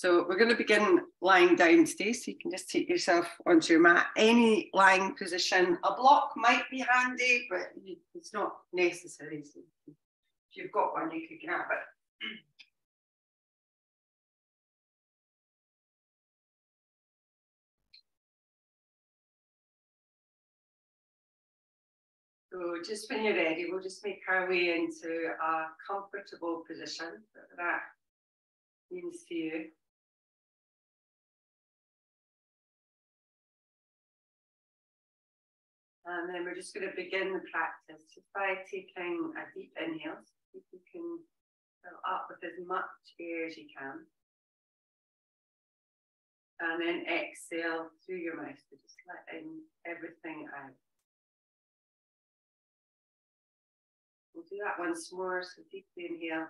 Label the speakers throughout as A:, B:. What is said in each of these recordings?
A: So we're going to begin lying down today, so you can just take yourself onto your mat. Any lying position, a block might be handy, but it's not necessary. So if you've got one, you can grab it. So just when you're ready, we'll just make our way into a comfortable position, whatever that means to you. And then we're just going to begin the practice just by taking a deep inhale. So you can fill up with as much air as you can. And then exhale through your mouth. So just letting everything out. We'll do that once more. So deeply inhale.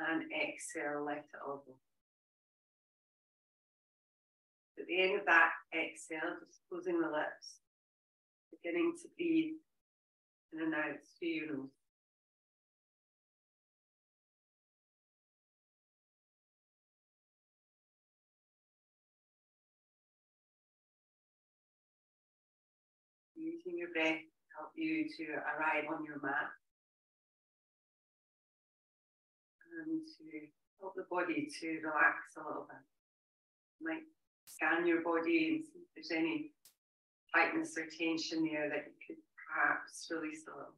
A: And exhale, let it all go. At the end of that exhale, just closing the lips, beginning to breathe in and out through your nose. Using your breath to help you to arrive on your mat and to help the body to relax a little bit. You might scan your body and see if there's any tightness or tension there that you could perhaps release a little.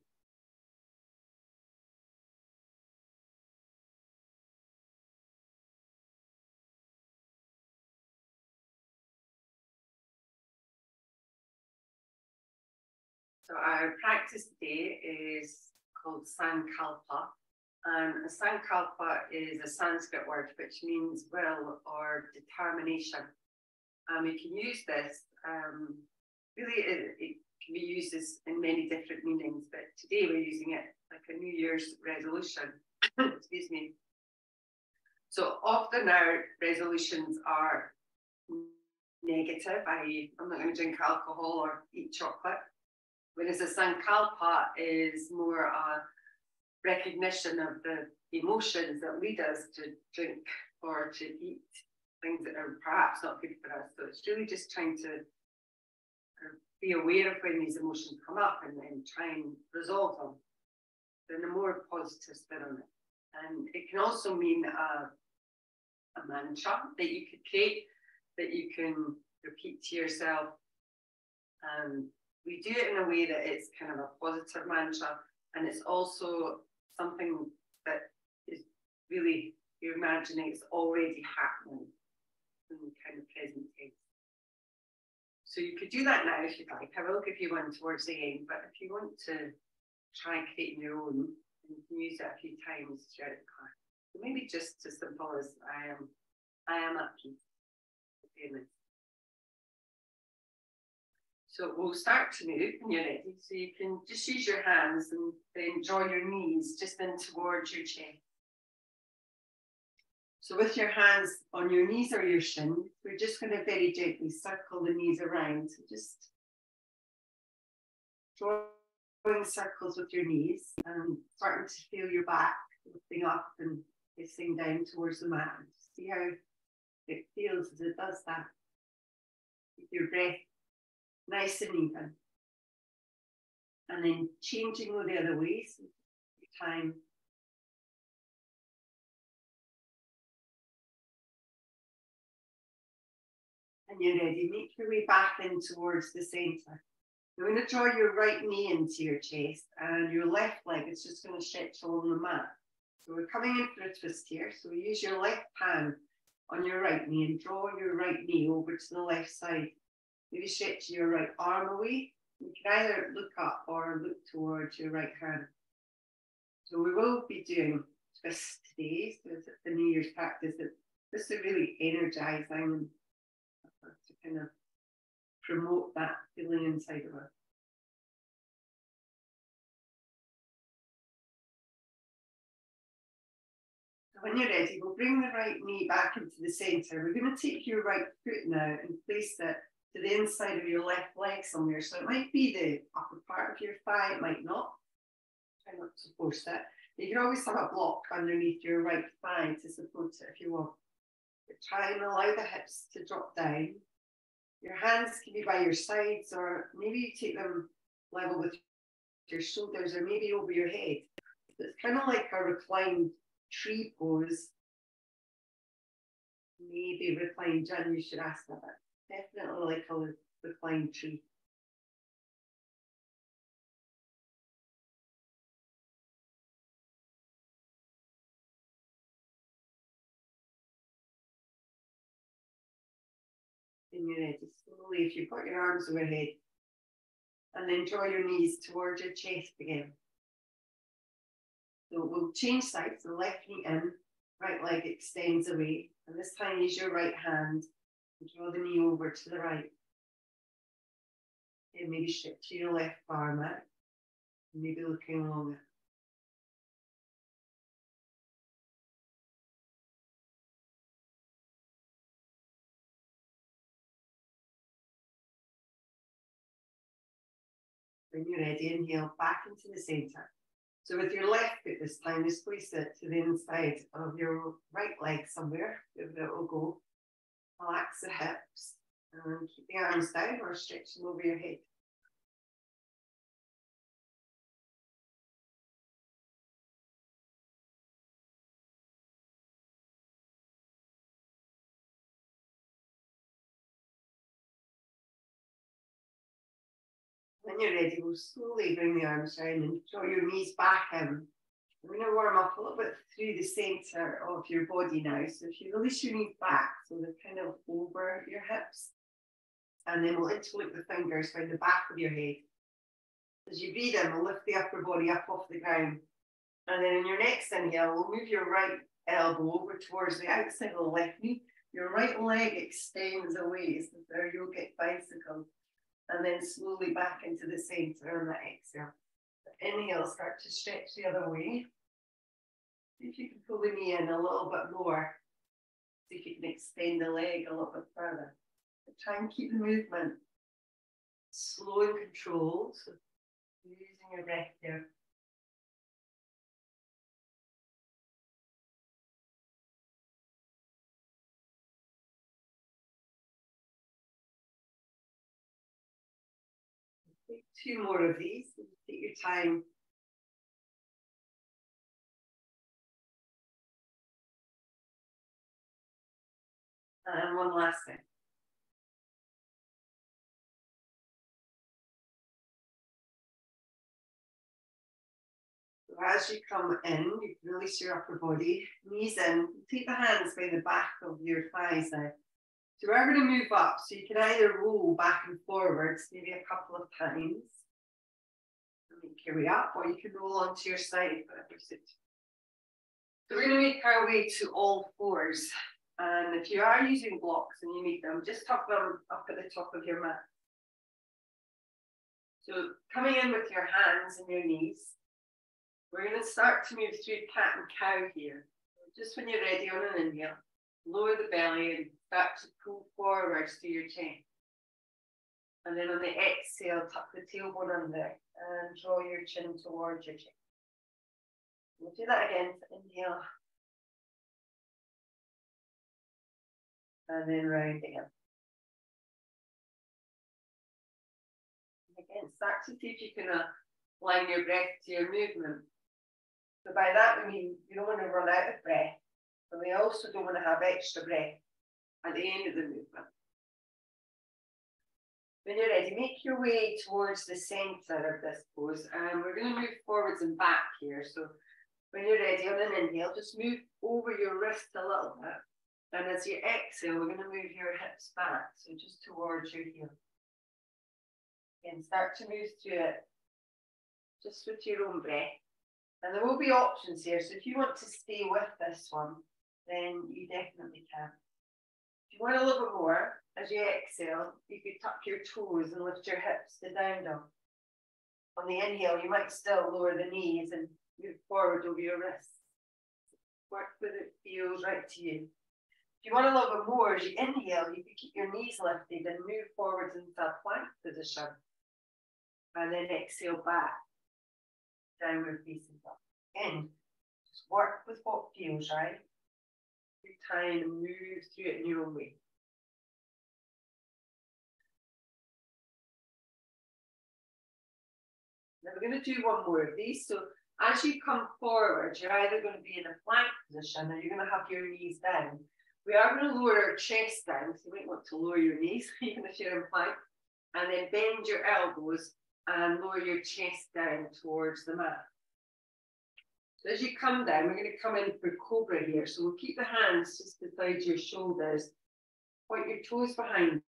A: So our practice today is called Sankalpa. And a Sankalpa is a Sanskrit word which means will or determination. And we can use this, really it can be used in many different meanings, but today we're using it like a New Year's resolution. Excuse me. So often our resolutions are negative, i.e. I'm not going to drink alcohol or eat chocolate. Whereas a Sankalpa is more a recognition of the emotions that lead us to drink or to eat things that are perhaps not good for us. So it's really just trying to be aware of when these emotions come up and then try and resolve them in a more positive spin on it. And it can also mean a mantra that you could create, that you can repeat to yourself. And we do it in a way that it's kind of a positive mantra, and it's also something that is really, you're imagining it's already happening in kind of present tense. So you could do that now if you'd like. I will give you one towards the end, but if you want to try creating your own, you can use it a few times throughout the class. So maybe just as simple as I am at peace. So we'll start to move when you're ready. So you can just use your hands and then draw your knees just in towards your chest. So with your hands on your knees or your shins, we're just going to very gently circle the knees around. So just drawing circles with your knees and starting to feel your back lifting up and pressing down towards the mat. See how it feels as it does that. Keep your breath nice and even. And then changing the other way, so time. And you're ready, make your way back in towards the centre. You're going to draw your right knee into your chest and your left leg is just going to stretch along the mat. So we're coming in for a twist here. So use your left hand on your right knee and draw your right knee over to the left side. Maybe stretch your right arm away. You can either look up or look towards your right hand. So we will be doing twists today. So it's the New Year's practice. This is really energizing and to kind of promote that feeling inside of us. So when you're ready, we'll bring the right knee back into the centre. We're going to take your right foot now and place it to the inside of your left leg somewhere. So it might be the upper part of your thigh, it might not. Try not to force it. You can always have a block underneath your right thigh to support it if you want. But try and allow the hips to drop down. Your hands can be by your sides, or maybe you take them level with your shoulders, or maybe over your head. So it's kind of like a reclined tree pose. Maybe reclined, Jan, you should ask that. Definitely like a reclined tree. When you're ready, slowly, if you've got your arms overhead, and then draw your knees towards your chest again. So we'll change sides, the left knee in, right leg extends away, and this time use your right hand and draw the knee over to the right. And maybe shift to your left bar mat, maybe looking along it. When you're ready, inhale back into the center. So with your left foot this time, just place it to the inside of your right leg somewhere, where it will go. Relax the hips and keep the arms down or stretch them over your head. When you're ready, we'll slowly bring the arms down and draw your knees back in. We're going to warm up a little bit through the center of your body now. So if you release your knees back, so they're kind of over your hips, and then we'll interlock the fingers around the back of your head. As you breathe in, we'll lift the upper body up off the ground. And then in your next inhale, we'll move your right elbow over towards the outside of the left knee. Your right leg extends away, so there you'll get bicycle. And then slowly back into the center on the exhale. Inhale, start to stretch the other way. See if you can pull the knee in a little bit more. See if you can extend the leg a little bit further. But try and keep the movement slow and controlled. So using your breath here. Take 2 more of these. Take your time. And one last thing. So as you come in, you can release your upper body, knees in, take the hands by the back of your thighs now. So we're going to move up, so you can either roll back and forwards, maybe a couple of times, and make your way up, or you can roll onto your side, whatever suits. So we're going to make our way to all fours. And if you are using blocks and you need them, just tuck them up at the top of your mat. So coming in with your hands and your knees, we're going to start to move through cat and cow here. Just when you're ready on an inhale, lower the belly and start to pull forwards to your chin. And then on the exhale, tuck the tailbone under and draw your chin towards your chin. We'll do that again. Inhale. And then round again. And again, start to see if you can align your breath to your movement. So by that we mean you don't want to run out of breath, but we also don't want to have extra breath at the end of the movement. When you're ready, make your way towards the center of this pose, and we're going to move forwards and back here. So when you're ready on an inhale, just move over your wrist a little bit. And as you exhale, we're going to move your hips back, so just towards your heel. And start to move through it, just with your own breath. And there will be options here, so if you want to stay with this one, then you definitely can. If you want a little bit more, as you exhale, you could tuck your toes and lift your hips to down dog. On the inhale, you might still lower the knees and move forward over your wrists. Work with it feels right to you. If you want a little bit more, as you inhale, you can keep your knees lifted and move forwards into a plank position. And then exhale back, downward facing dog. Again, Just work with what feels right. Your time and move through it in your own way. Now we're going to do one more of these. So as you come forward, you're either going to be in a plank position or you're going to have your knees down. We are going to lower our chest down, so you might want to lower your knees even if you're in plank, and then bend your elbows and lower your chest down towards the mat. So as you come down, we're going to come in for cobra here. So we'll keep the hands just beside your shoulders, point your toes behind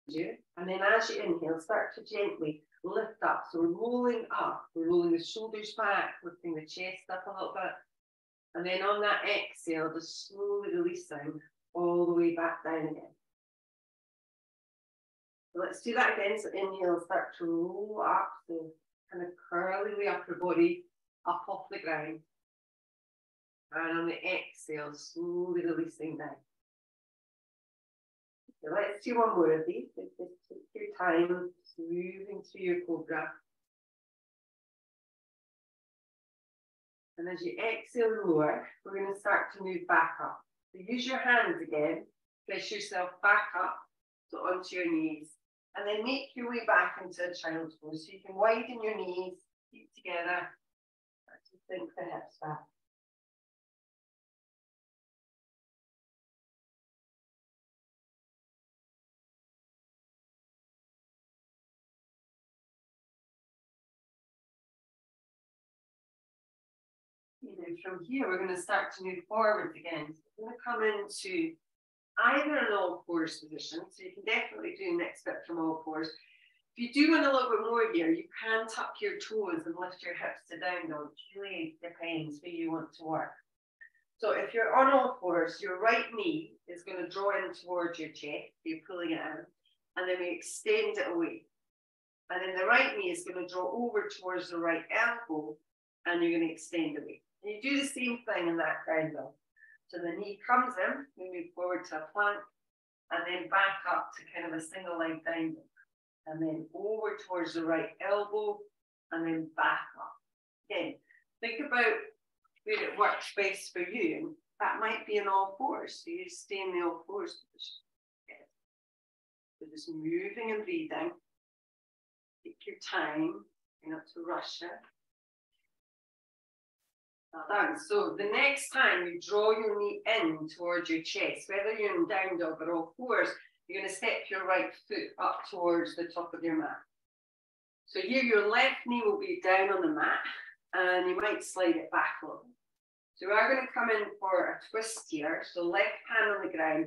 A: you, and then as you inhale, start to gently lift up. So we're rolling up, we're rolling the shoulders back, lifting the chest up a little bit. And then on that exhale, just slowly releasing all the way back down again. So let's do that again. So inhale, start to roll up, so kind of curling the upper body up off the ground. And on the exhale, slowly releasing down. So let's do one more of these. Just take your time, moving through your cobra. And as you exhale and lower, we're going to start to move back up. So use your hands again, press yourself back up, so onto your knees. And then make your way back into a child's pose. So you can widen your knees, feet together, start to sink the hips back. From here, we're going to start to move forward again. So we're going to come into either an all fours position, so you can definitely do the next bit from all fours. If you do want a little bit more here, you can tuck your toes and lift your hips to down dog. It really depends where you want to work. So if you're on all fours, your right knee is going to draw in towards your chest, you're pulling it in, and then we extend it away. And then the right knee is going to draw over towards the right elbow, and you're going to extend away. And you do the same thing in that down dog. So the knee comes in, we move forward to a plank, and then back up to kind of a single leg down dog. And then over towards the right elbow, and then back up. Again, think about where it works best for you. And that might be in all fours, so you stay in the all fours position. Okay. So just moving and breathing. Take your time, you're not to rush it. Done. So the next time you draw your knee in towards your chest, whether you're in down dog or all fours, you're going to step your right foot up towards the top of your mat. So here your left knee will be down on the mat, and you might slide it back a little. So we are going to come in for a twist here. So left hand on the ground,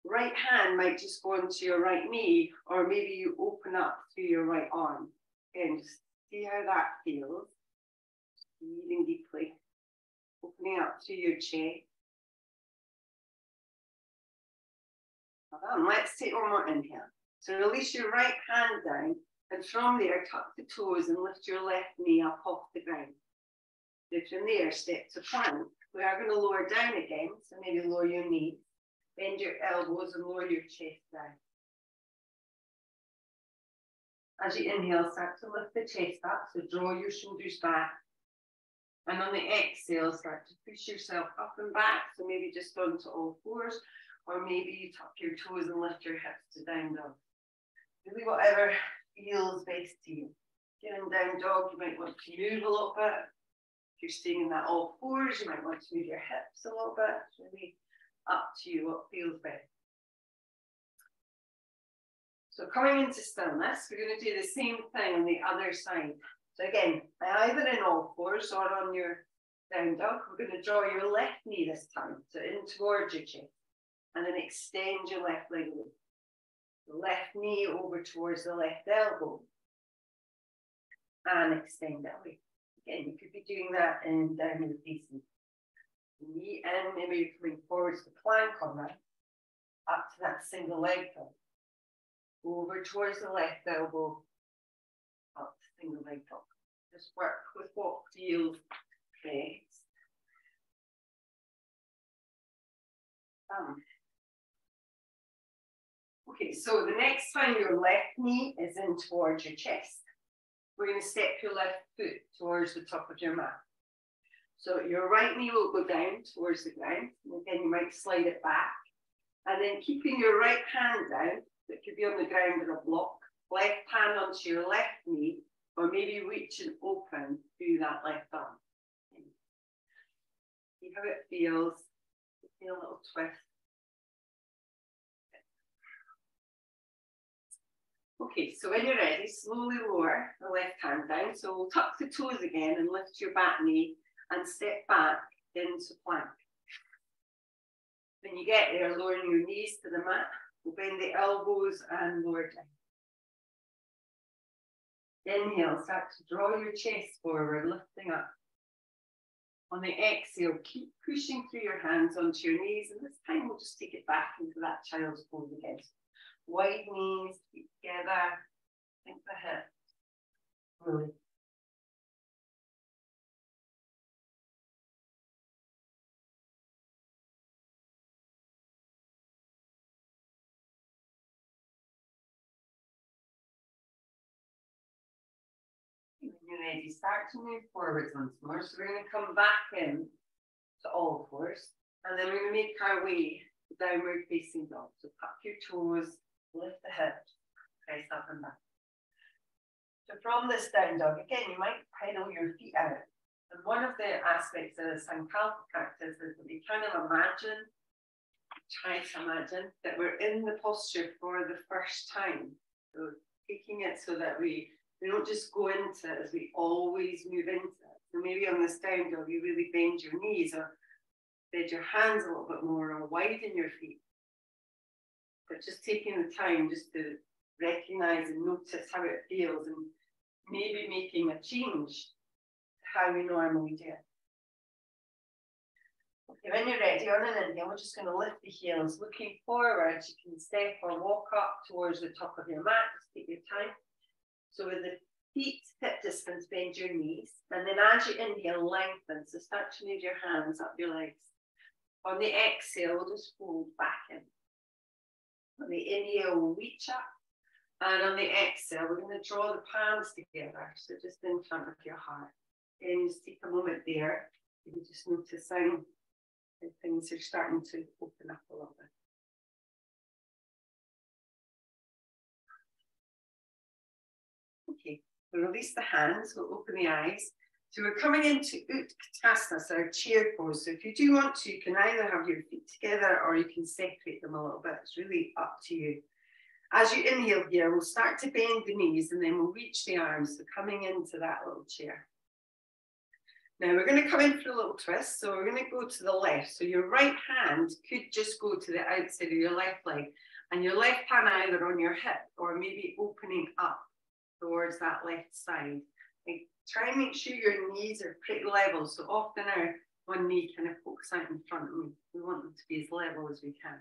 A: right hand might just go into your right knee, or maybe you open up through your right arm. Again, just see how that feels. Breathing deeply. Opening up through your chest. Let's take one more inhale. So release your right hand down, and from there, tuck the toes and lift your left knee up off the ground. Then from there, step to plank. We are going to lower down again, so maybe lower your knees, bend your elbows and lower your chest down. As you inhale, start to lift the chest up, so draw your shoulders back. And on the exhale, start to push yourself up and back. So maybe just onto all fours, or maybe you tuck your toes and lift your hips to down dog. Really whatever feels best to you. If you're in down dog, you might want to move a little bit. If you're staying in that all fours, you might want to move your hips a little bit. It's really up to you what feels best. So coming into stillness, we're going to do the same thing on the other side. So again, either in all fours or on your down dog, we're going to draw your left knee this time, so in towards your chest, and then extend your left leg away. The left knee over towards the left elbow, and extend that way. Again, you could be doing that in downward facing. Knee in, maybe you're coming forwards to plank on that, up to that single leg dog. Over towards the left elbow, up to single leg dog. Just work with what feels best. Okay, so the next time your left knee is in towards your chest, we're going to step your left foot towards the top of your mat. So your right knee will go down towards the ground. And again, you might slide it back. And then keeping your right hand down, that could be on the ground with a block, left hand onto your left knee, or maybe reaching open through that left arm. See how it feels. Feel a little twist. Okay, so when you're ready, slowly lower the left hand down. So we'll tuck the toes again and lift your back knee and step back into plank. When you get there, lowering your knees to the mat, we'll bend the elbows and lower down. Inhale, start to draw your chest forward, lifting up. On the exhale, keep pushing through your hands onto your knees, and this time we'll just take it back into that child's pose again. Wide knees, feet together, think the hips. Really. When you're ready, start to move forwards once more. So we're going to come back in to all fours, and then we're going to make our way to downward facing dog. So tuck your toes, lift the hips, press up and back. So from this down dog, again, you might pedal your feet out. And one of the aspects of the Sankalpa practice is that we kind of imagine, try to imagine that we're in the posture for the first time. So taking it so that we don't just go into it as we always move into it. So maybe on this down dog, you really bend your knees or bend your hands a little bit more or widen your feet. But just taking the time just to recognize and notice how it feels and maybe making a change to how we normally do it. Okay, when you're ready, on an inhale, we're just going to lift the heels. Looking forward, you can step or walk up towards the top of your mat. Just take your time. So with the feet hip distance, bend your knees. And then as you inhale, lengthen. So start to move your hands up your legs. On the exhale, we'll just fold back in. On the inhale, we'll reach up. And on the exhale, we're going to draw the palms together. So just in front of your heart. And just take a moment there. You can just noticing that things are starting to open up a little bit. Okay, we'll release the hands, we'll open the eyes. So we're coming into Utkatasana, so our chair pose. So if you do want to, you can either have your feet together or you can separate them a little bit. It's really up to you. As you inhale here, we'll start to bend the knees and then we'll reach the arms. So coming into that little chair. Now we're going to come in for a little twist. So we're going to go to the left. So your right hand could just go to the outside of your left leg and your left hand either on your hip or maybe opening up towards that left side. Like, try and make sure your knees are pretty level. So often our one knee kind of pokes out in front of me. We want them to be as level as we can.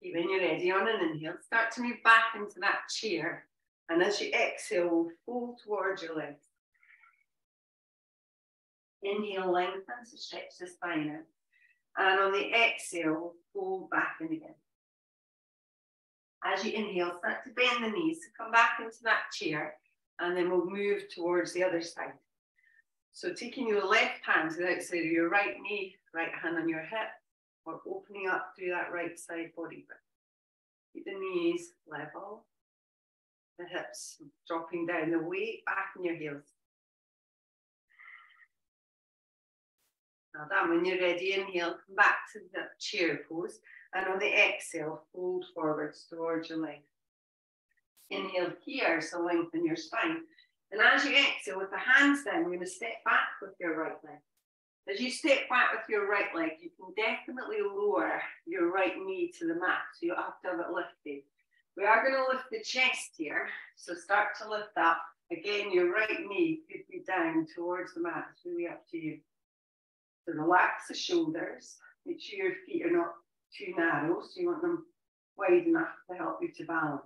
A: Okay, when you're ready, on an inhale, start to move back into that chair. And as you exhale, we'll fold towards your legs. Inhale, lengthen, so stretch the spine out. And on the exhale, fold back in again. As you inhale, start to bend the knees. So come back into that chair, and then we'll move towards the other side. So taking your left hand to the outside of your right knee, right hand on your hip, or opening up through that right side body. Keep the knees level, the hips dropping down, the weight back in your heels. Now done. When you're ready, inhale, come back to the chair pose. And on the exhale, fold forwards towards your legs. Inhale here, so lengthen your spine. And as you exhale with the hands down, you're going to step back with your right leg. As you step back with your right leg, you can definitely lower your right knee to the mat. So you'll have to have it lifted. We are going to lift the chest here. So start to lift up. Again, your right knee could be down towards the mat. It's really up to you. So relax the shoulders. Make sure your feet are not too narrow, so you want them wide enough to help you to balance.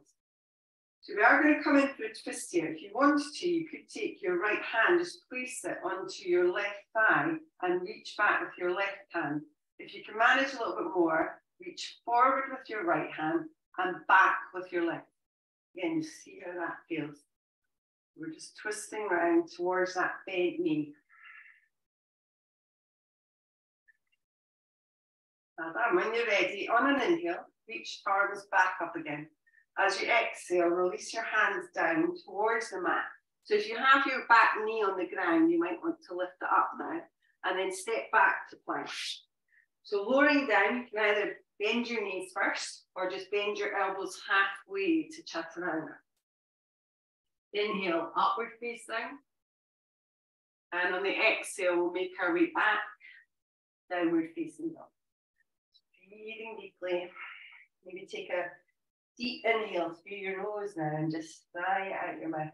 A: So we are going to come in for a twist here. If you wanted to, you could take your right hand, just place it onto your left thigh and reach back with your left hand. If you can manage a little bit more, reach forward with your right hand and back with your left. Again, you see how that feels. We're just twisting around towards that bent knee. Well done. When you're ready, on an inhale, reach arms back up again. As you exhale, release your hands down towards the mat. So if you have your back knee on the ground, you might want to lift it up now and then step back to plank. So lowering down, you can either bend your knees first or just bend your elbows halfway to chaturanga. Inhale, upward facing. And on the exhale, we'll make our way back, downward facing dog. Breathing deeply. Maybe take a deep inhale through your nose now and just sigh it out your mouth.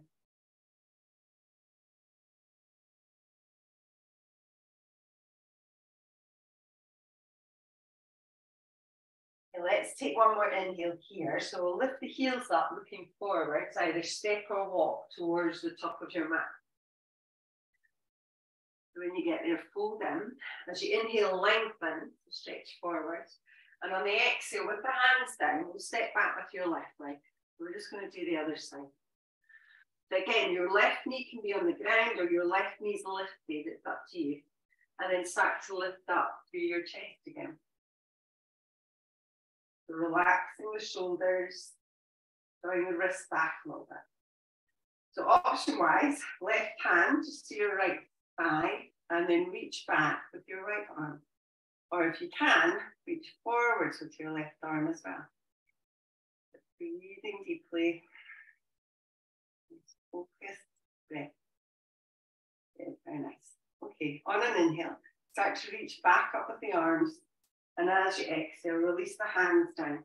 A: Okay, let's take one more inhale here. So we'll lift the heels up, looking forwards, either step or walk towards the top of your mat. When you get there, fold in. As you inhale, lengthen, stretch forwards. And on the exhale, with the hands down, we'll step back with your left leg. We're just going to do the other side. So again, your left knee can be on the ground or your left knee's lifted. It's up to you. And then start to lift up through your chest again. So relaxing the shoulders, drawing the wrists back a little bit. So option-wise, left hand just to your right thigh and then reach back with your right arm. Or if you can, reach forwards with your left arm as well. Breathing deeply. Focused breath. Yeah, very nice. Okay, on an inhale, start to reach back up with the arms. And as you exhale, release the hands down.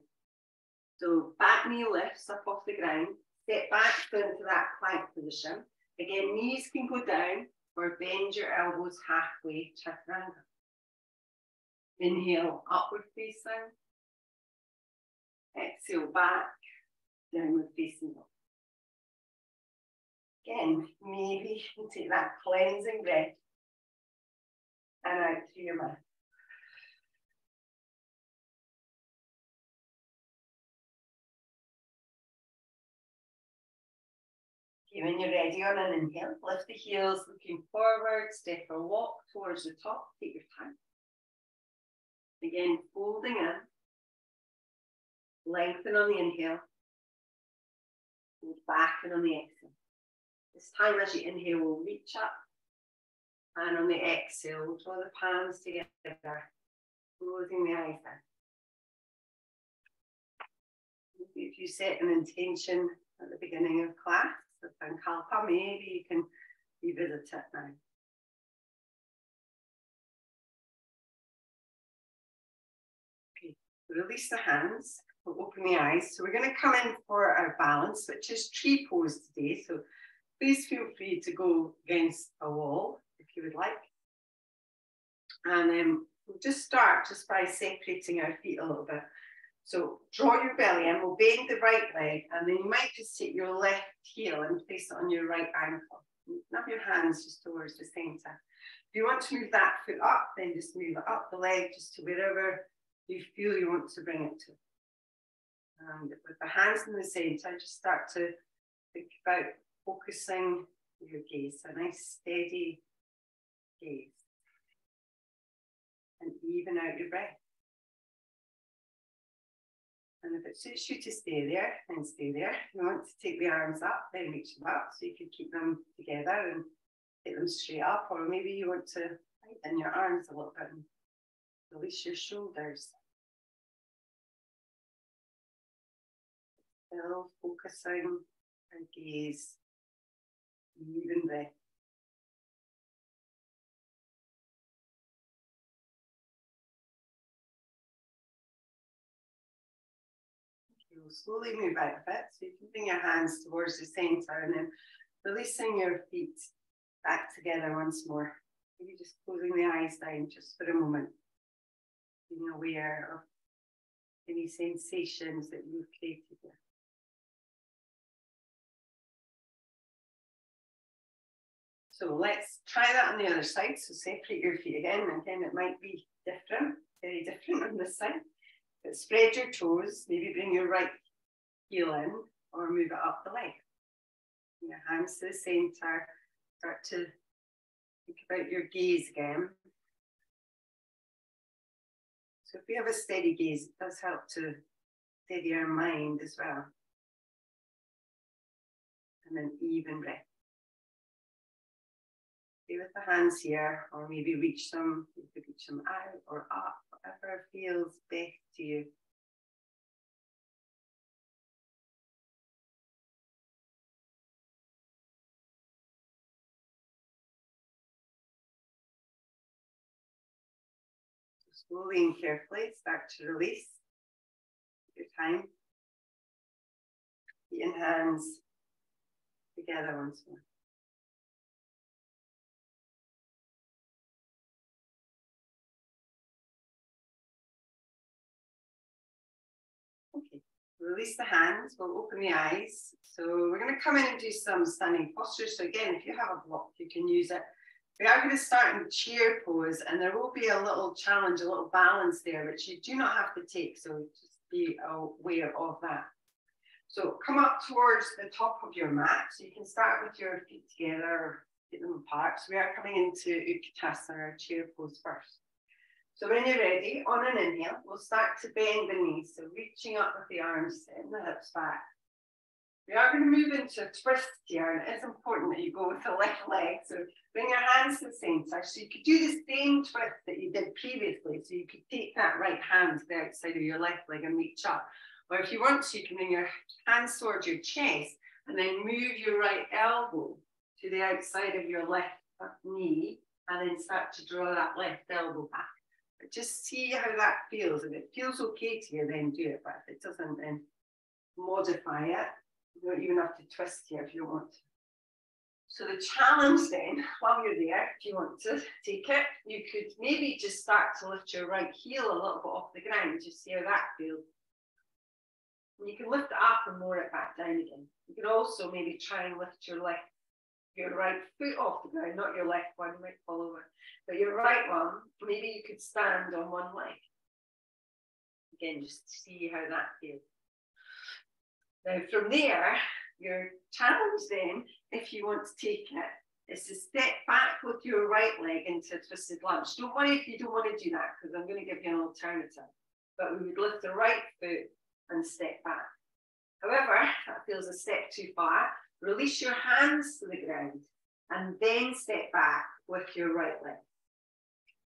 A: So back knee lifts up off the ground. Step back into that plank position. Again, knees can go down or bend your elbows halfway, chaturanga. Inhale, upward facing. Exhale, back, downward facing dog. Again, maybe you take that cleansing breath and out through your mouth. Okay, when you're ready, on an inhale, lift the heels, looking forward, step or walk towards the top, take your time. Again, folding in, lengthen on the inhale, fold back and on the exhale. This time as you inhale, we'll reach up, and on the exhale, we'll draw the palms together, closing the eyes down. If you set an intention at the beginning of class, the Sankalpa, maybe you can revisit it now. Okay, release the hands, we'll open the eyes. So we're going to come in for our balance, which is tree pose today. So please feel free to go against a wall if you would like. And we'll just start just by separating our feet a little bit. So draw your belly in, we'll bend the right leg, and then you might just take your left heel and place it on your right ankle. You can have your hands just towards the centre. If you want to move that foot up, then just move it up the leg just to wherever you feel you want to bring it to. And with the hands in the centre, just start to think about focusing your gaze, a nice steady gaze. And even out your breath. And if it suits you to stay there, then stay there. If you want to take the arms up, then reach them up so you can keep them together and take them straight up. Or maybe you want to tighten your arms a little bit and release your shoulders. Still focusing and gaze, even breath. You'll slowly move out of it, so you can bring your hands towards the centre and then releasing your feet back together once more. Maybe just closing the eyes down just for a moment, being aware of any sensations that you've created there. So let's try that on the other side. So separate your feet again, and again it might be different, very different on this side. But spread your toes, maybe bring your right heel in or move it up the leg. Your hands to the center. Start to think about your gaze again. So if we have a steady gaze, it does help to steady our mind as well. And then even breath. Stay with the hands here, or maybe reach them. You could reach them out or up, whatever feels best to you. Slowly and carefully start to release. Your time. Feet and hands together once more. Okay, release the hands. We'll open the eyes. So we're going to come in and do some standing postures. So again, if you have a block, you can use it. We are going to start in chair pose, and there will be a little challenge, a little balance there, which you do not have to take. So just be aware of that. So come up towards the top of your mat. So you can start with your feet together or get them apart. So we are coming into Utkatasana, our chair pose first. So when you're ready, on an inhale, we'll start to bend the knees. So reaching up with the arms, setting the hips back. We are going to move into a twist here, and it is important that you go with the left leg. So bring your hands to the center. So you could do the same twist that you did previously. So you could take that right hand to the outside of your left leg and reach up. Or if you want to, you can bring your hands towards your chest and then move your right elbow to the outside of your left knee and then start to draw that left elbow back. But just see how that feels. If it feels okay to you, then do it. But if it doesn't, then modify it. You don't even have to twist here if you don't want to. So the challenge then, while you're there, if you want to take it, you could maybe just start to lift your right heel a little bit off the ground. Just see how that feels. And you can lift it up and lower it back down again. You can also maybe try and lift your right foot off the ground, not your left one, you might fall over. But your right one, maybe you could stand on one leg. Again, just to see how that feels. Now from there, your challenge then, if you want to take it, is to step back with your right leg into a twisted lunge. Don't worry if you don't want to do that, because I'm going to give you an alternative. But we would lift the right foot and step back. However, that feels a step too far. Release your hands to the ground and then step back with your right leg.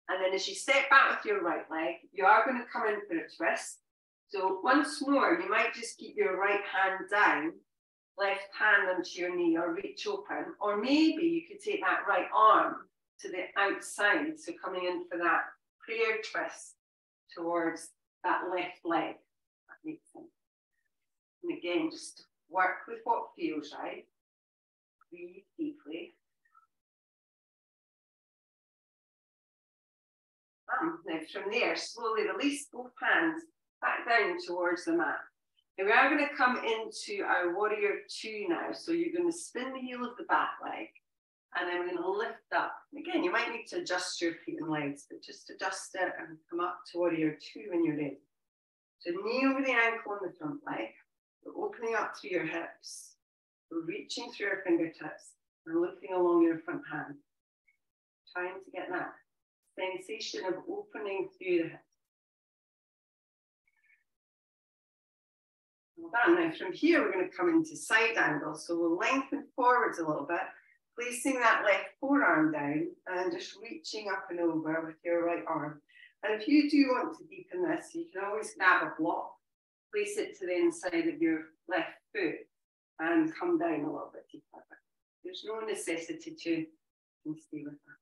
A: And then as you step back with your right leg, you are going to come in for a twist. So once more, you might just keep your right hand down, left hand onto your knee or reach open. Or maybe you could take that right arm to the outside. So coming in for that prayer twist towards that left leg. That makes sense. And again, just work with what feels right. Breathe deeply. Now from there, slowly release both hands back down towards the mat. Now we are going to come into our warrior two now. So you're going to spin the heel of the back leg, and then we're going to lift up. Again, you might need to adjust your feet and legs, but just adjust it and come up to warrior two when you're ready. So knee over the ankle on the front leg. We're opening up through your hips. We're reaching through your fingertips and lifting along your front hand. Trying to get that sensation of opening through the hips. Well done. Now from here, we're going to come into side angle. So we'll lengthen forwards a little bit, placing that left forearm down and just reaching up and over with your right arm. And if you do want to deepen this, you can always grab a block, place it to the inside of your left foot and come down a little bit deeper. There's no necessity to stay with that.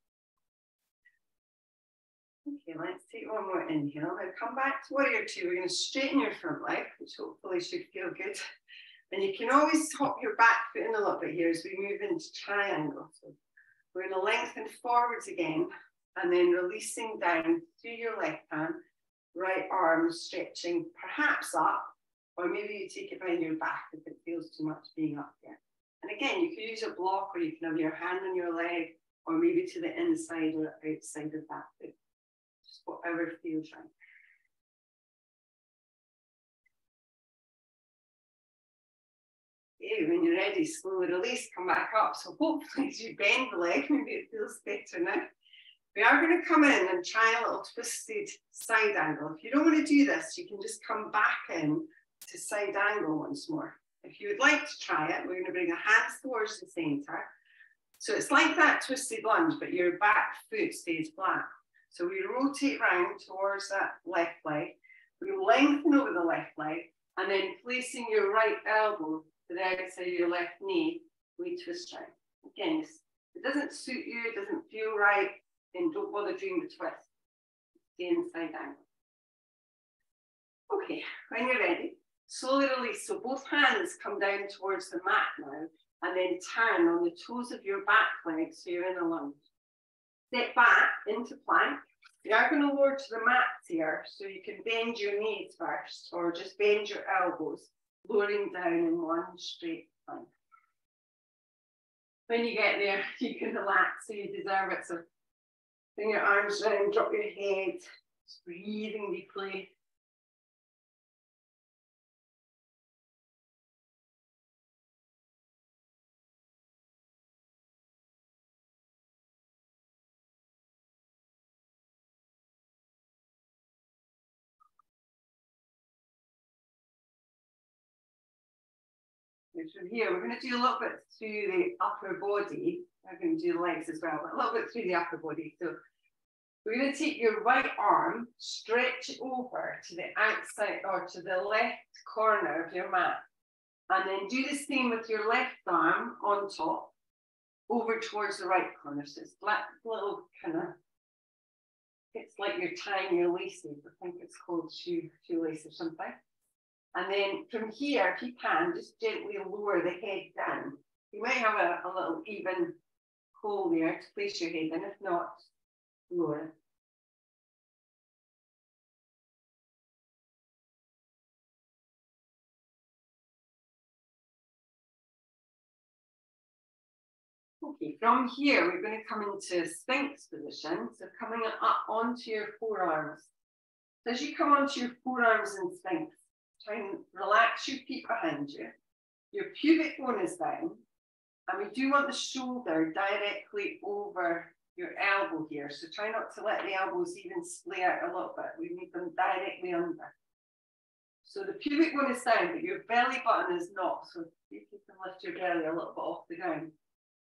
A: Okay, let's take one more inhale. Now come back to warrior two. We're going to straighten your front leg, which hopefully should feel good. And you can always hop your back foot in a little bit here as we move into triangle. So we're going to lengthen forwards again and then releasing down through your left hand, right arm stretching perhaps up, or maybe you take it behind your back if it feels too much being up there. And again, you can use a block, or you can have your hand on your leg, or maybe to the inside or outside of that foot. Just whatever feels right. Okay, when you're ready, slowly release, come back up. So hopefully as you bend the leg, maybe it feels better now. We are going to come in and try a little twisted side angle. If you don't want to do this, you can just come back in to side angle once more. If you would like to try it, we're going to bring our hands towards the center. So it's like that twisted lunge, but your back foot stays flat. So we rotate round towards that left leg. We lengthen over the left leg, and then placing your right elbow to the outside of your left knee, we twist round. Again, if it doesn't suit you, it doesn't feel right, then don't bother doing the twist. Stay in side angle. Okay, when you're ready, slowly release. So both hands come down towards the mat now, and then turn on the toes of your back leg so you're in a lunge. Step back into plank. You are going to lower to the mats here, so you can bend your knees first, or just bend your elbows, lowering down in one straight plank. When you get there, you can relax, so you deserve it. So bring your arms down, drop your head, just breathing deeply. From here, we're going to do a little bit through the upper body. We're going to do the legs as well, but a little bit through the upper body. So we're going to take your right arm, stretch it over to the outside or to the left corner of your mat. And then do the same with your left arm on top, over towards the right corner. So it's like little kind of, it's like you're tying your laces. I think it's called shoelace or something. And then from here, if you can, just gently lower the head down. You might have a little even hole there to place your head in. If not, lower it. Okay, from here, we're going to come into Sphinx position. So coming up onto your forearms. So as you come onto your forearms in Sphinx, try and relax your feet behind you. Your pubic bone is down. And we do want the shoulder directly over your elbow here. So try not to let the elbows even splay out a little bit. We need them directly under. So the pubic bone is down, but your belly button is not. So you can lift your belly a little bit off the ground.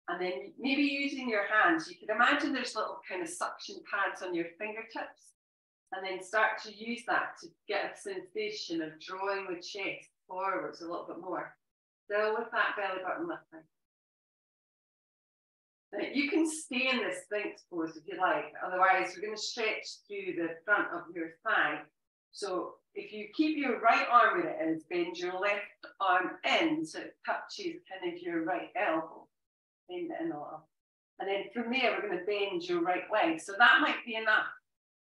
A: And then maybe using your hands, you can imagine there's little kind of suction pads on your fingertips. And then start to use that to get a sensation of drawing the chest forwards a little bit more. Still with that belly button lifting. Now you can stay in this Sphinx pose if you like. Otherwise, we're going to stretch through the front of your thigh. So if you keep your right arm where it is, bend your left arm in so it touches kind of your right elbow. Bend it in a little. And then from there, we're going to bend your right leg. So that might be enough.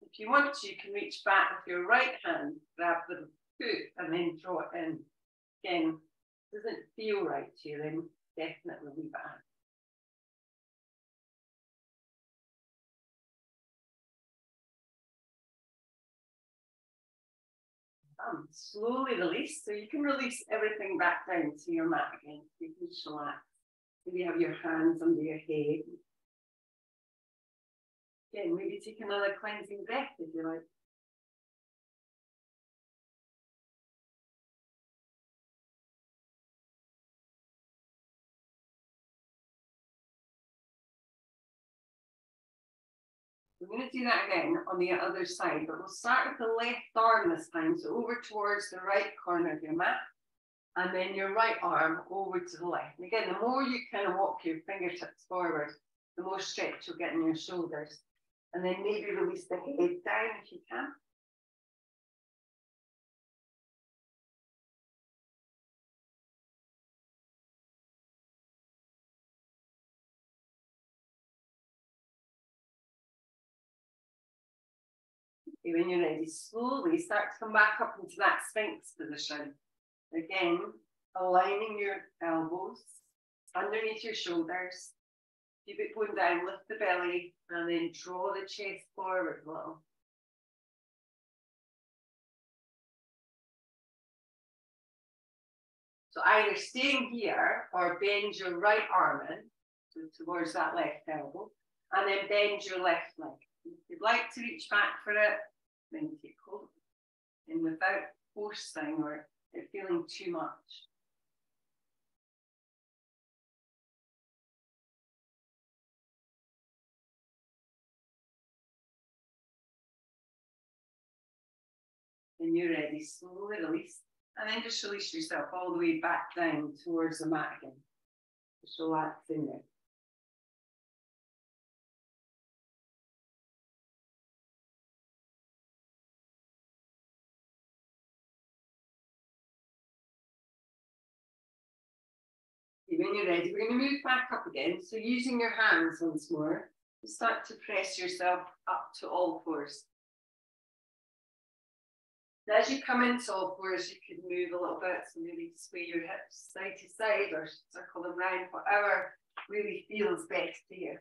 A: If you want to, you can reach back with your right hand, grab the foot, and then draw it in. Again, doesn't feel right to you, then definitely leave it out. Slowly release, so you can release everything back down to your mat again. You can just relax. Maybe have your hands under your head. Again, maybe take another cleansing breath if you like. We're going to do that again on the other side, but we'll start with the left arm this time. So over towards the right corner of your mat, and then your right arm over to the left. And again, the more you kind of walk your fingertips forward, the more stretch you'll get in your shoulders. And then maybe release the head down if you can. Okay, when you're ready, slowly start to come back up into that Sphinx position. Again, aligning your elbows underneath your shoulders. Keep it going down, lift the belly, and then draw the chest forward a little. So either staying here or bend your right arm in, so towards that left elbow, and then bend your left leg. If you'd like to reach back for it, then take hold. And without forcing or it feeling too much. When you're ready, slowly release. And then just release yourself all the way back down towards the mat again. Just relax in there. When you're ready, we're going to move back up again. So using your hands once more, start to press yourself up to all fours. As you come into all fours, you can move a little bit, so maybe sway your hips side to side or circle them round, whatever really feels best to you.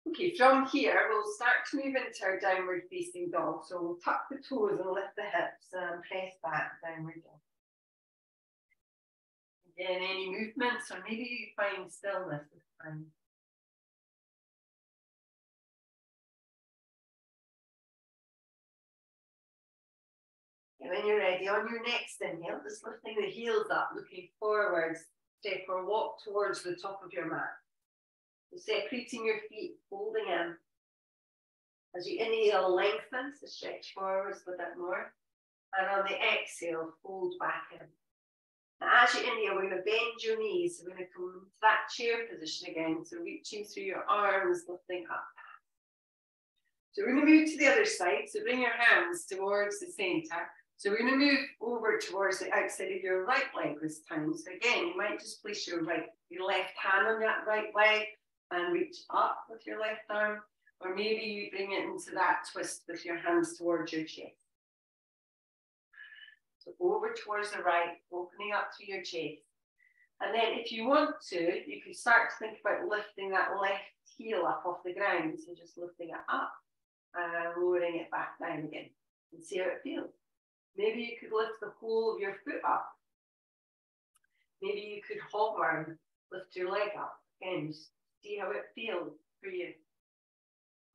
A: Okay, from here, we'll start to move into our downward facing dog. So we'll tuck the toes and lift the hips and press back, downward dog. Again, any movements, or maybe you find stillness this time. And when you're ready, on your next inhale, just lifting the heels up, looking forwards, step or walk towards the top of your mat. So separating your feet, folding in. As you inhale, lengthen, so stretch forwards a bit more. And on the exhale, fold back in. Now, as you inhale, we're going to bend your knees. We're going to come into that chair position again. So reaching through your arms, lifting up. So we're going to move to the other side. So bring your hands towards the center. So we're going to move over towards the outside of your right leg this time. So again, you might just place your left hand on that right leg and reach up with your left arm. Or maybe you bring it into that twist with your hands towards your chest. So over towards the right, opening up through your chest. And then if you want to, you could start to think about lifting that left heel up off the ground. So just lifting it up and lowering it back down again and see how it feels. Maybe you could lift the whole of your foot up. Maybe you could hover and lift your leg up and see how it feels for you.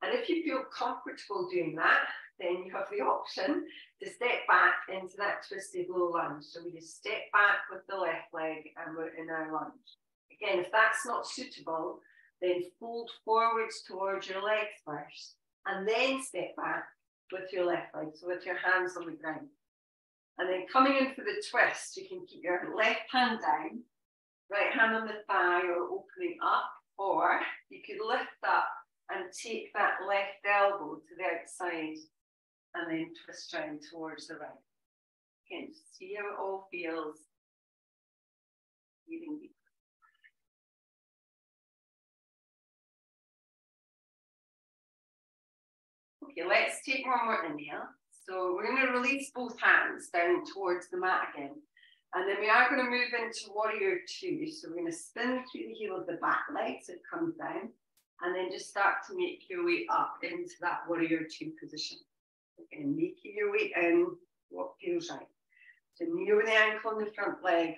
A: And if you feel comfortable doing that, then you have the option to step back into that twisted low lunge. So we just step back with the left leg and we're in our lunge. Again, if that's not suitable, then fold forwards towards your legs first and then step back with your left leg, so with your hands on the ground. And then coming in for the twist, you can keep your left hand down, right hand on the thigh or opening up, or you could lift up and take that left elbow to the outside and then twist around towards the right. Again, see how it all feels. Breathing deep. Okay, let's take one more inhale. So we're going to release both hands down towards the mat again. And then we are going to move into warrior two. So we're going to spin through the heel of the back leg so it comes down. And then just start to make your way up into that warrior two position. Again, making your way in what feels right. So kneel with the ankle on the front leg,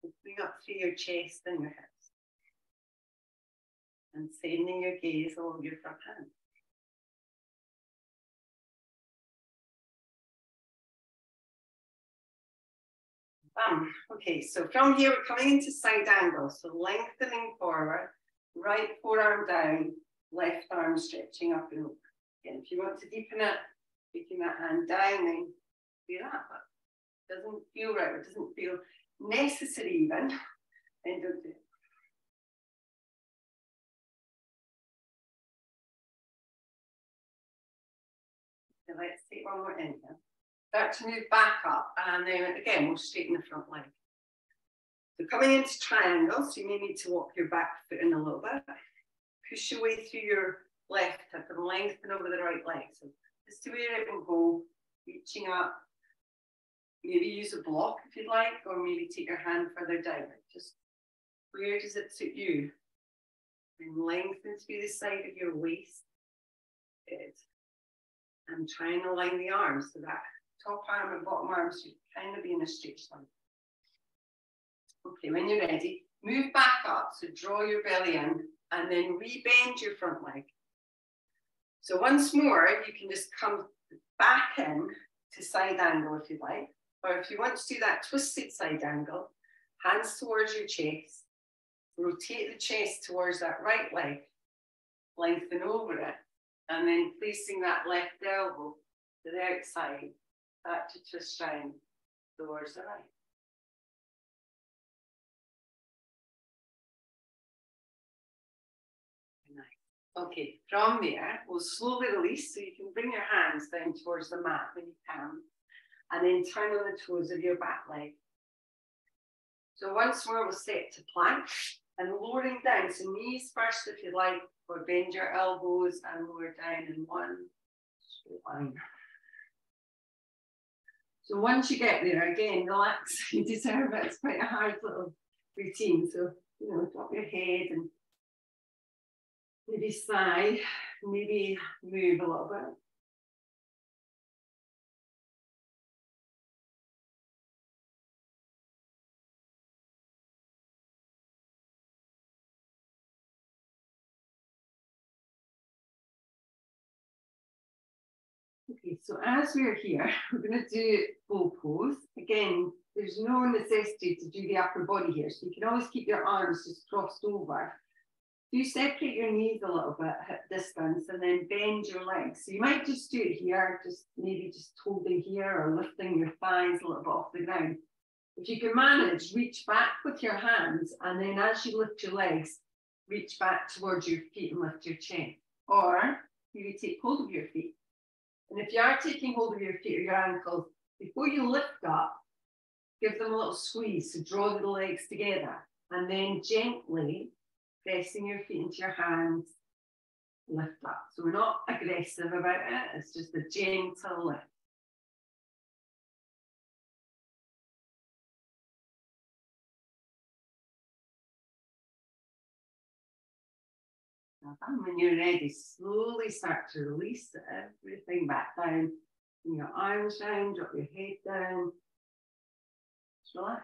A: opening up through your chest and your hips. And sending your gaze along your front hand. Okay, so from here we're coming into side angle. So lengthening forward, right forearm down, left arm stretching up and over. Again, if you want to deepen it, taking that hand down, then do that. But it doesn't feel right, it doesn't feel necessary even, then don't do it. So let's take one more inhale. Start to move back up, and then again, we'll straighten the front leg. So coming into triangle, so you may need to walk your back foot in a little bit. Push your way through your left hip and lengthen over the right leg. So just to where it will go, reaching up. Maybe use a block if you'd like, or maybe take your hand further down. Just where does it suit you? And lengthen through the side of your waist. Good. And try and align the arms so that top arm and bottom arm should kind of be in a straight line. Okay, when you're ready, move back up. So draw your belly in and then re-bend your front leg. So once more, you can just come back in to side angle if you like. Or if you want to do that twisted side angle, hands towards your chest, rotate the chest towards that right leg, lengthen over it, and then placing that left elbow to the outside, back to twist round towards the right. Nice. Okay, from there, we'll slowly release, so you can bring your hands down towards the mat when you can, and then turn on the toes of your back leg. So once more, we'll step to plank, and lowering down, so knees first if you like, or bend your elbows and lower down in one straight line. So once you get there, again, relax, you deserve it. It's quite a hard little routine. So, drop your head and maybe sigh, maybe move a little bit. Okay, so as we're here, we're going to do bow pose. Again, there's no necessity to do the upper body here, so you can always keep your arms just crossed over. Do separate your knees a little bit, hip distance, and then bend your legs. So you might just do it here, maybe just holding here or lifting your thighs a little bit off the ground. If you can manage, reach back with your hands, and then as you lift your legs, reach back towards your feet and lift your chin. Or you take hold of your feet. And if you are taking hold of your feet or your ankles, before you lift up, give them a little squeeze, so draw the legs together, and then gently pressing your feet into your hands, lift up. So we're not aggressive about it, it's just a gentle lift. And when you're ready, slowly start to release everything back down. Bring your arms down, drop your head down. Just relax.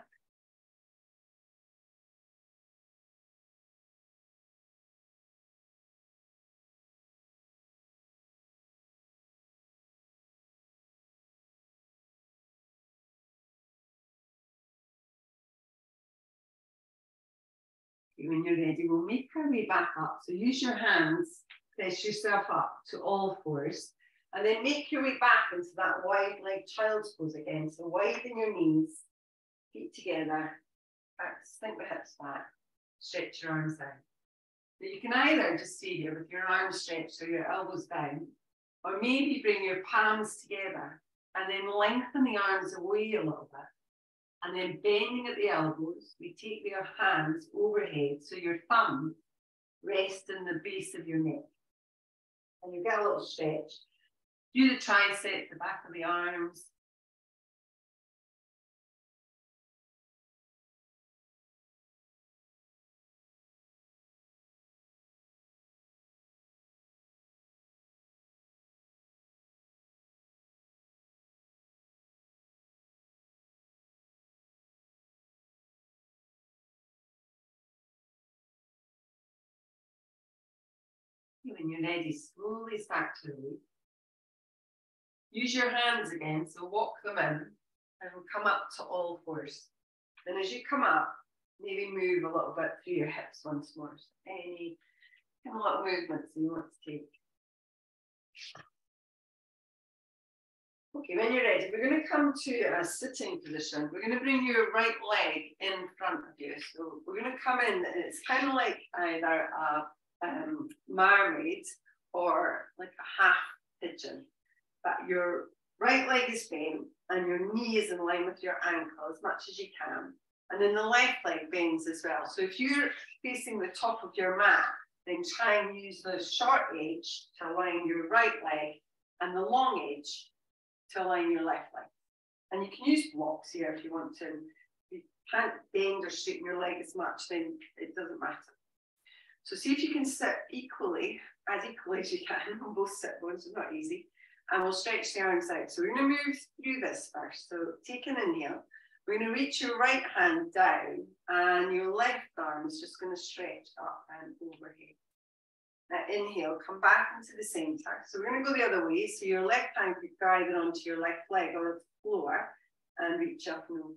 A: When you're ready, we'll make our way back up. So use your hands, press yourself up to all fours, and then make your way back into that wide leg child's pose again. So widen your knees, feet together, back, sink the hips back, stretch your arms down. But you can either just stay here with your arms stretched or your elbows down, or maybe bring your palms together and then lengthen the arms away a little bit. And then bending at the elbows, we take your hands overhead so your thumbs rest in the base of your neck. And you get a little stretch. Do the tricep, the back of the arms. When you're ready, slowly start to release. Use your hands again, so walk them in and we'll come up to all fours. Then as you come up, maybe move a little bit through your hips once more. So any little movements you want to take. Okay, when you're ready, we're going to come to a sitting position. We're going to bring your right leg in front of you. So we're going to come in, and it's kind of like either a marmaid or like a half pigeon. But your right leg is bent and your knee is in line with your ankle as much as you can. And then the left leg bends as well. So if you're facing the top of your mat, then try and use the short edge to align your right leg and the long edge to align your left leg. And you can use blocks here if you want to. If you can't bend or straighten your leg as much, then it doesn't matter. So see if you can sit equally as you can on both sit bones. It's not easy. And we'll stretch the arms out. So we're going to move through this first. So take an inhale. We're going to reach your right hand down and your left arm is just going to stretch up and overhead. Now inhale, come back into the center. So we're going to go the other way. So your left hand could go either onto your left leg or the floor and reach up and over.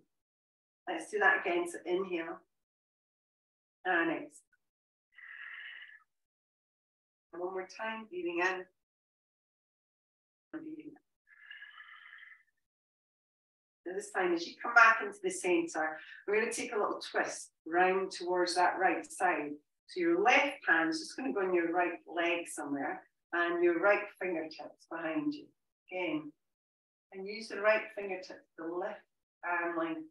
A: Let's do that again. So inhale and exhale. And one more time, breathing in and breathing out. Now this time, as you come back into the center, we're going to take a little twist round towards that right side. So your left hand is just going to go on your right leg somewhere and your right fingertips behind you. Again, and use the right fingertips to lift arm lengthen.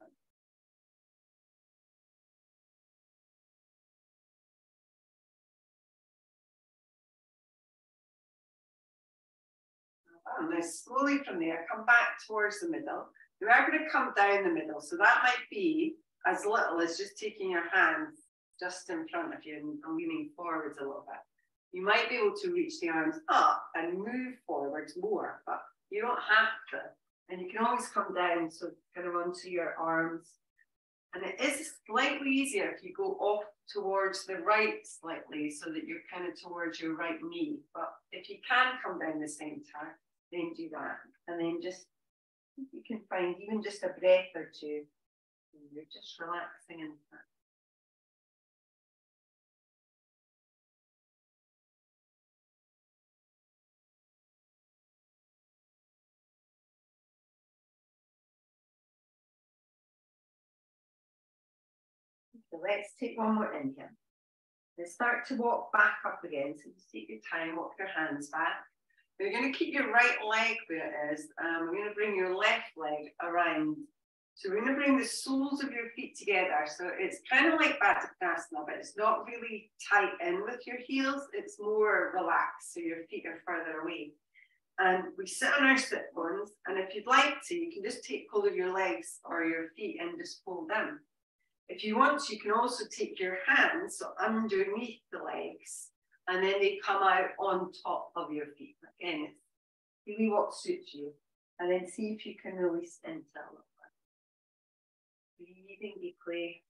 A: And now slowly from there, come back towards the middle. You are going to come down the middle. So that might be as little as just taking your hands just in front of you and leaning forwards a little bit. You might be able to reach the arms up and move forwards more, but you don't have to. And you can always come down, so kind of onto your arms. And it is slightly easier if you go off towards the right slightly so that you're kind of towards your right knee. But if you can come down the center, then do that. And then just, you can find even just a breath or two. And you're just relaxing into that. So let's take one more inhale. Then start to walk back up again. So just take your time, walk your hands back. You're going to keep your right leg where it is. We're going to bring your left leg around. So we're going to bring the soles of your feet together. So it's kind of like Baddhikasana, but it's not really tight in with your heels. It's more relaxed, so your feet are further away. And we sit on our sit bones. And if you'd like to, you can just take hold of your legs or your feet and just fold them. If you want, you can also take your hands so underneath the legs, and then they come out on top of your feet. Again, it's really what suits you. And then see if you can release into a little bit. Breathing deeply.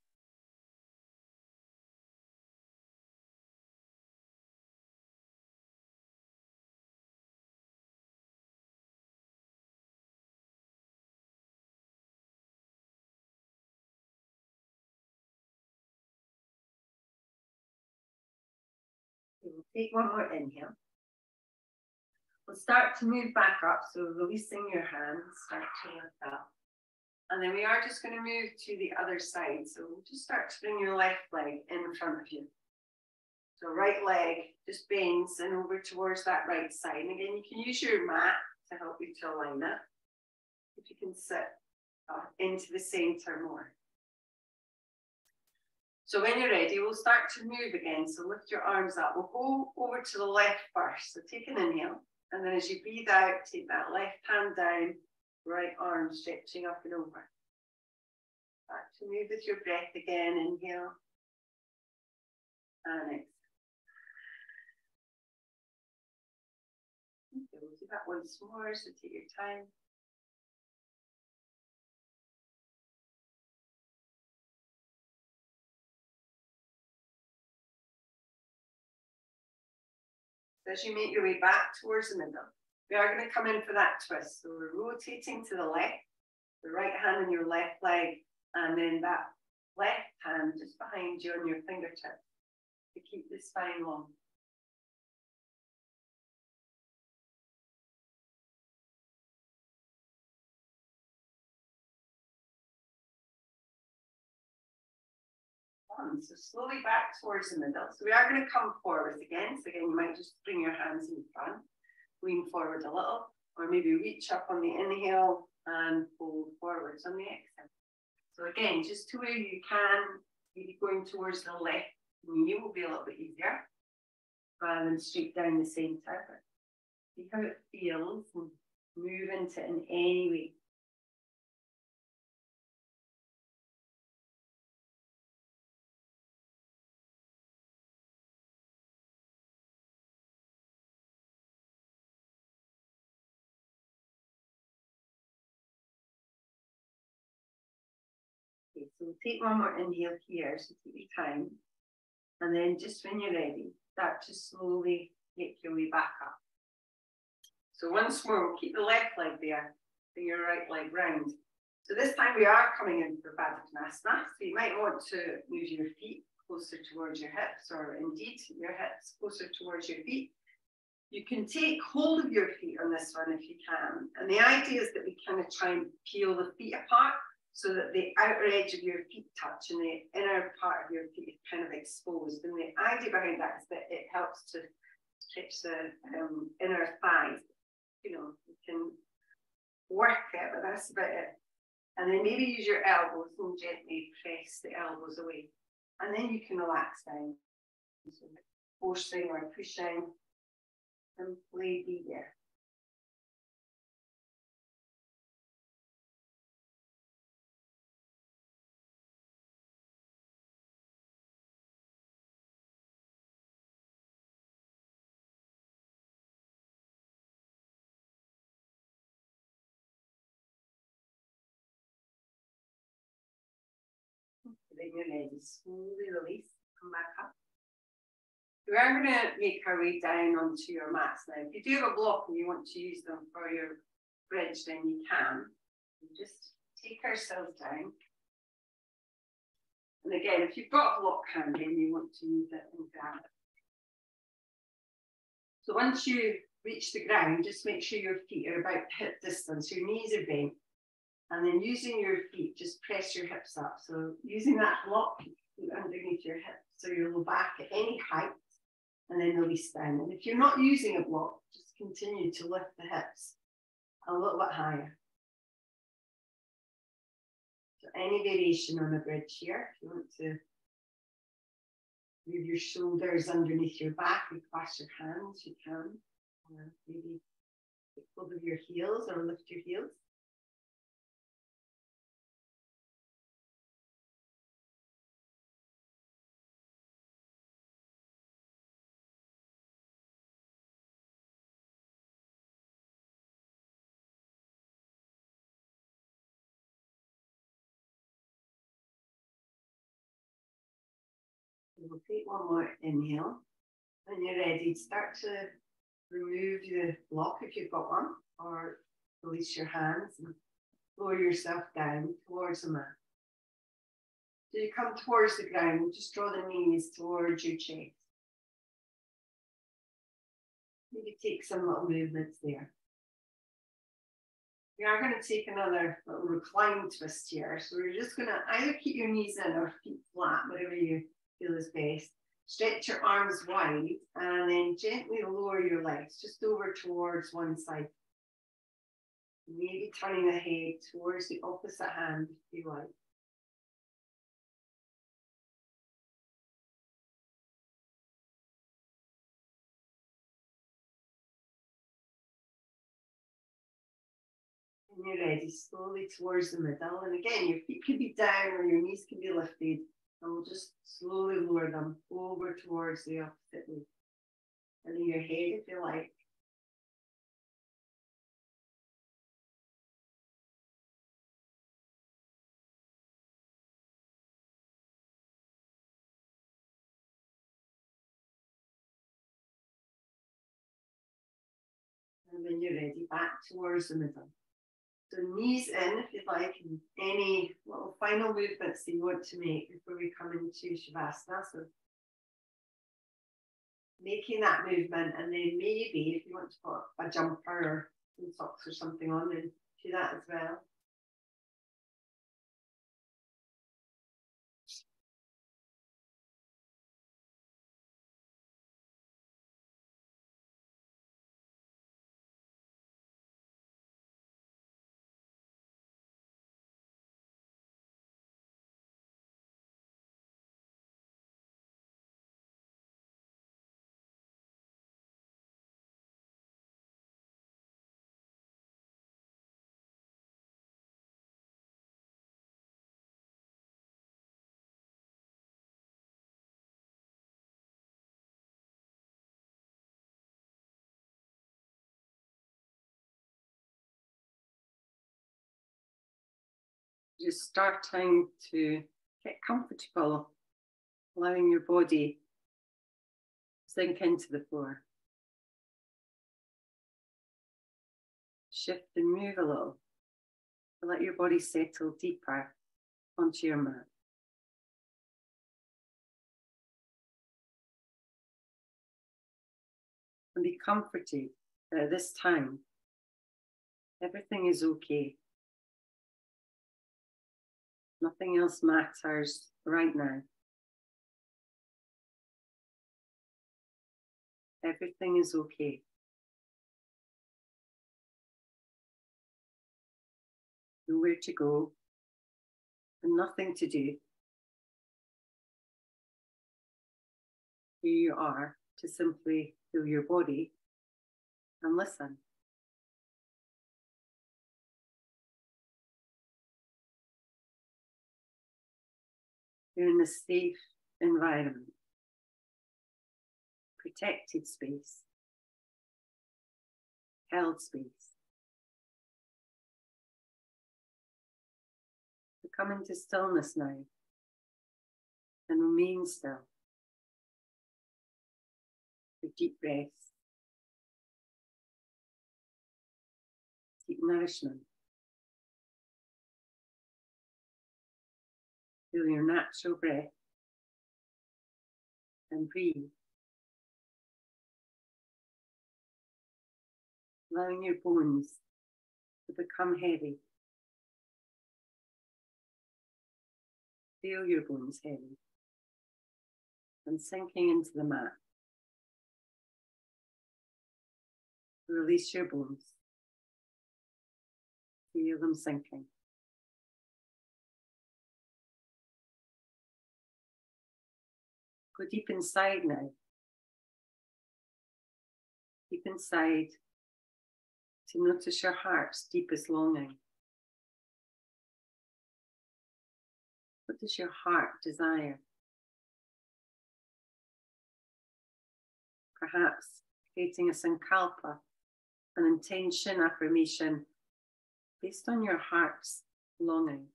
A: We'll take one more inhale. We'll start to move back up, so releasing your hands, start to lift up. And then we are just going to move to the other side. So we'll just start to bring your left leg in front of you. So right leg just bends and over towards that right side. And again, you can use your mat to help you to align that. If you can sit into the center more. So when you're ready, we'll start to move again. So lift your arms up. We'll go over to the left first. So take an inhale. And then as you breathe out, take that left hand down, right arm stretching up and over. Back to move with your breath again. Inhale. And exhale. Okay, we'll do that once more. So take your time. As you make your way back towards the middle, we are going to come in for that twist. So we're rotating to the left, the right hand on your left leg, and then that left hand just behind you on your fingertips to keep the spine long. So slowly back towards the middle. So we are going to come forwards again. So again, you might just bring your hands in front, lean forward a little, or maybe reach up on the inhale and fold forwards on the exhale. So again, just to where you can, maybe going towards the left knee will be a little bit easier, rather than straight down the center. But see how it feels and move into it in any way. So take one more inhale here, so take your time. And then just when you're ready, start to slowly make your way back up. So once more, we'll keep the left leg there, bring your right leg round. So this time we are coming in for Baddha Konasana. So you might want to move your feet closer towards your hips, or indeed your hips closer towards your feet. You can take hold of your feet on this one if you can. And the idea is that we kind of try and peel the feet apart so that the outer edge of your feet touch and the inner part of your feet is kind of exposed. And the idea behind that is that it helps to stretch the inner thighs. You know, you can work it, but that's about it. And then maybe use your elbows and gently press the elbows away. And then you can relax down. So forcing or pushing, simply be there. Then you're ready, slowly release, come back up. We are going to make our way down onto your mats now. If you do have a block and you want to use them for your bridge, then you can. We just take ourselves down. And again, if you've got a block handy and you want to use it, and grab it. So once you reach the ground, just make sure your feet are about hip distance, your knees are bent. And then using your feet, just press your hips up. So using that block underneath your hips, so you're low back at any height, and then release down. And if you're not using a block, just continue to lift the hips a little bit higher. So any variation on the bridge here, if you want to move your shoulders underneath your back and clasp your hands, you can. Maybe take hold of your heels or lift your heels. We'll take one more inhale. When you're ready, start to remove the block if you've got one, or release your hands and lower yourself down towards the mat. So you come towards the ground, just draw the knees towards your chest. Maybe take some little movements there. We are going to take another little recline twist here. So we're just going to either keep your knees in or feet flat, whatever you feel is best. Stretch your arms wide and then gently lower your legs just over towards one side. Maybe turning the head towards the opposite hand if you like. And you're ready, slowly towards the middle. And again, your feet can be down or your knees can be lifted. And we'll just slowly lower them over towards the opposite way. And in your head if you like. And when you're ready, back towards the middle. So knees in if you'd like, and any little final movements that you want to make before we come into Shavasana. So making that movement, and then maybe if you want to put a jumper or some socks or something on, then do that as well. Just starting to get comfortable, allowing your body sink into the floor. Shift and move a little. Let your body settle deeper onto your mat. And be comforted that at this time, everything is okay. Nothing else matters right now. Everything is okay. Nowhere to go and nothing to do. Here you are to simply feel your body and listen. You're in a safe environment, protected space, held space. So come into stillness now and remain still. For deep breaths, deep nourishment. Feel your natural breath and breathe. Allowing your bones to become heavy. Feel your bones heavy and sinking into the mat. Release your bones. Feel them sinking. Go deep inside now. Deep inside to notice your heart's deepest longing. What does your heart desire? Perhaps creating a Sankalpa, an intention affirmation based on your heart's longing.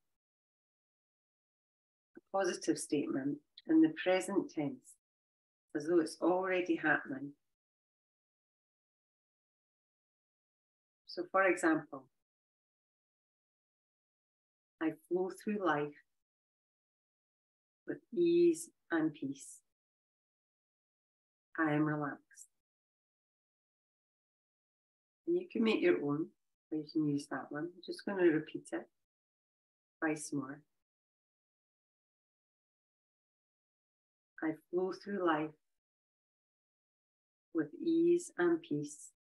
A: A positive statement in the present tense, as though it's already happening. So, for example, I flow through life with ease and peace. I am relaxed. And you can make your own, or you can use that one. I'm just going to repeat it twice more. I flow through life with ease and peace.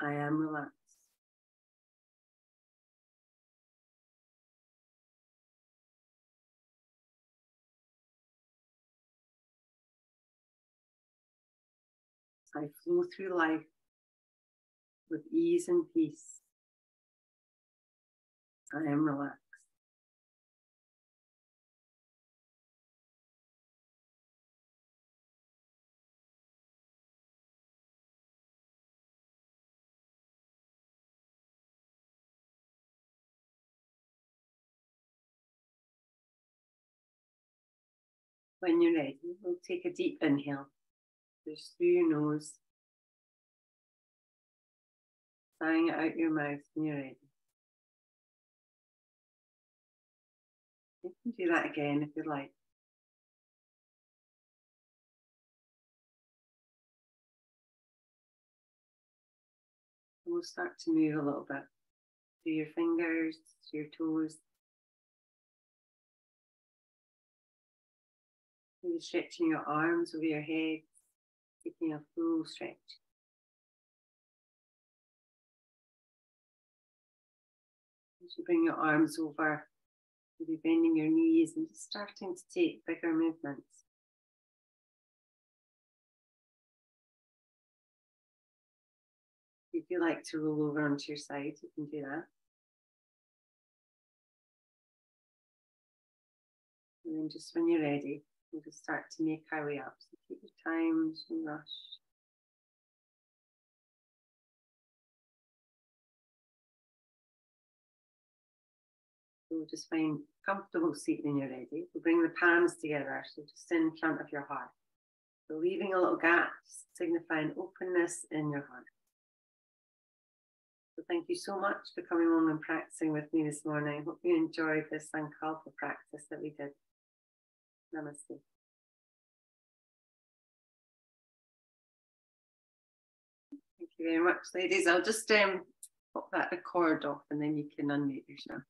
A: I am relaxed. I flow through life with ease and peace. I am relaxed. When you're ready, we'll take a deep inhale. Just through your nose, sighing it out your mouth when you're ready. You can do that again if you like. And we'll start to move a little bit through your fingers, to your toes. Maybe stretching your arms over your head, taking a full stretch. As you bring your arms over, maybe bending your knees and just starting to take bigger movements. If you like to roll over onto your side, you can do that. And then just when you're ready, we'll just start to make our way up. So take your time, don't rush. So we'll just find a comfortable seat when you're ready. We'll bring the palms together, so just in front of your heart. So leaving a little gap, signifying openness in your heart. So thank you so much for coming along and practicing with me this morning. I hope you enjoyed this Sankalpa practice that we did. Namaste. Thank you very much, ladies. I'll just pop that record off and then you can unmute yourself.